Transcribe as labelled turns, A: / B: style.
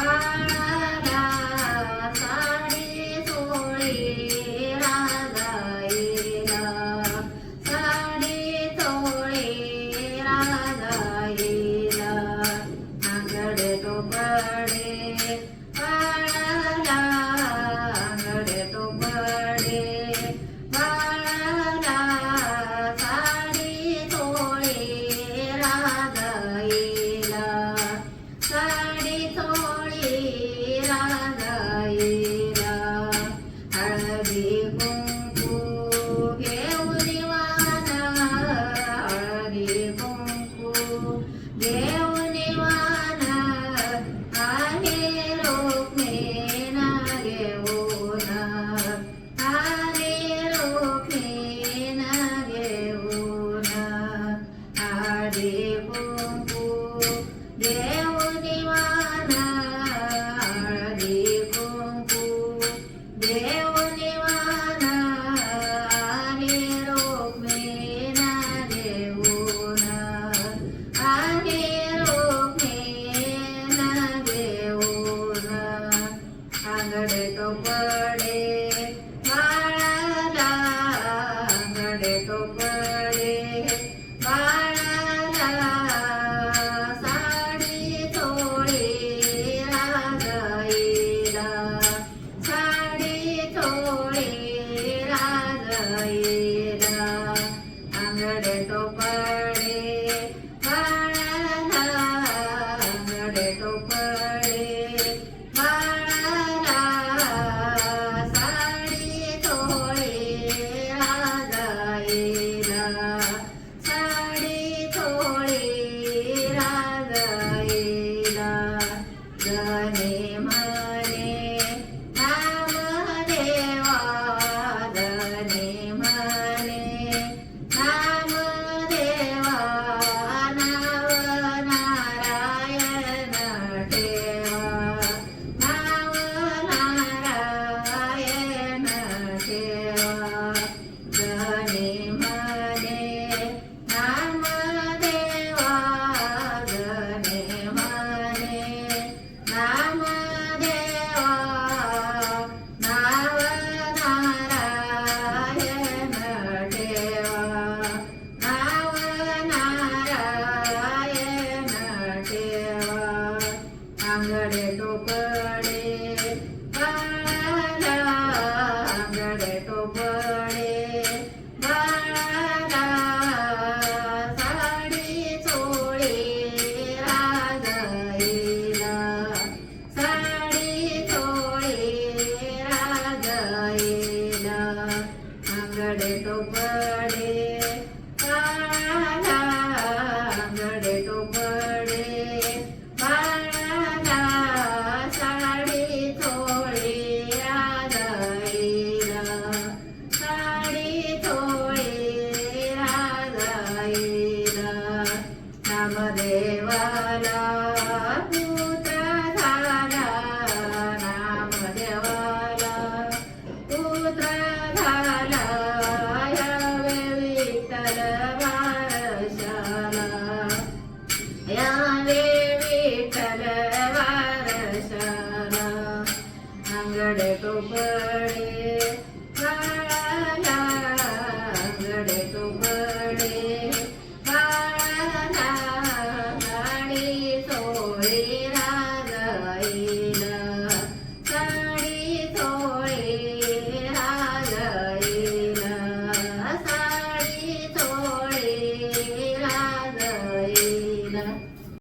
A: बाळाला साडी चोळी राजाईला, साडी चोळी राजाईला. आंगडे टोपडे बाळाला, आंगडे टोपडे बाळाला, साडी चोळी राजाईला, साडी चोळी राजाईला. हळदी कुंकू घेऊन वाना, हळदी कुंकू घेऊन वाना, आले रोखणेना घेऊन, आले रोखणेना घेऊन. हळदी कुंकू घेऊन वाना, हळदी कुंकू घेऊन वाना, आले रोखणेना घेऊन, आले रोखणेना घेऊन. आंगडे टोपडे बाळाला, आंगडे टोपडे बाळाला, साडी चोळी राजाईला, साडी चोळी राजाईला. आंगडे टोपडे बाळाला, आंगडे टोपडे बाळाला, साडी चोळी राजाईला, साडी चोळी राजाईला. गणे म्हणे नामदेवा, गणे म्हणे नामदेवा, नाव नारायण ठेवा, नाव नारायण ठेवा. गणे म्हणे नामदेवा, गणे म्हणे नामदेवा, नाव नारायण ठेवा, नाव नारायण ठेवा. आंगडे टोपडे बाळाला, आंगडे टोपडे बाळाला, साडी चोळी राजाईला, साडी चोळी राजाईला. आंगडे टोपडे बाळाला, आंगडे टोपडे बाळाला, साडी चोळी राजाईला, साडी चोळी राजाईला. नामदेवाला पुत्र झाला, नामदेवाला पुत्र झाला, यावे विठ्ठल वारशाला, यावे विठ्ठल वारशाला. आंगडे टोपडे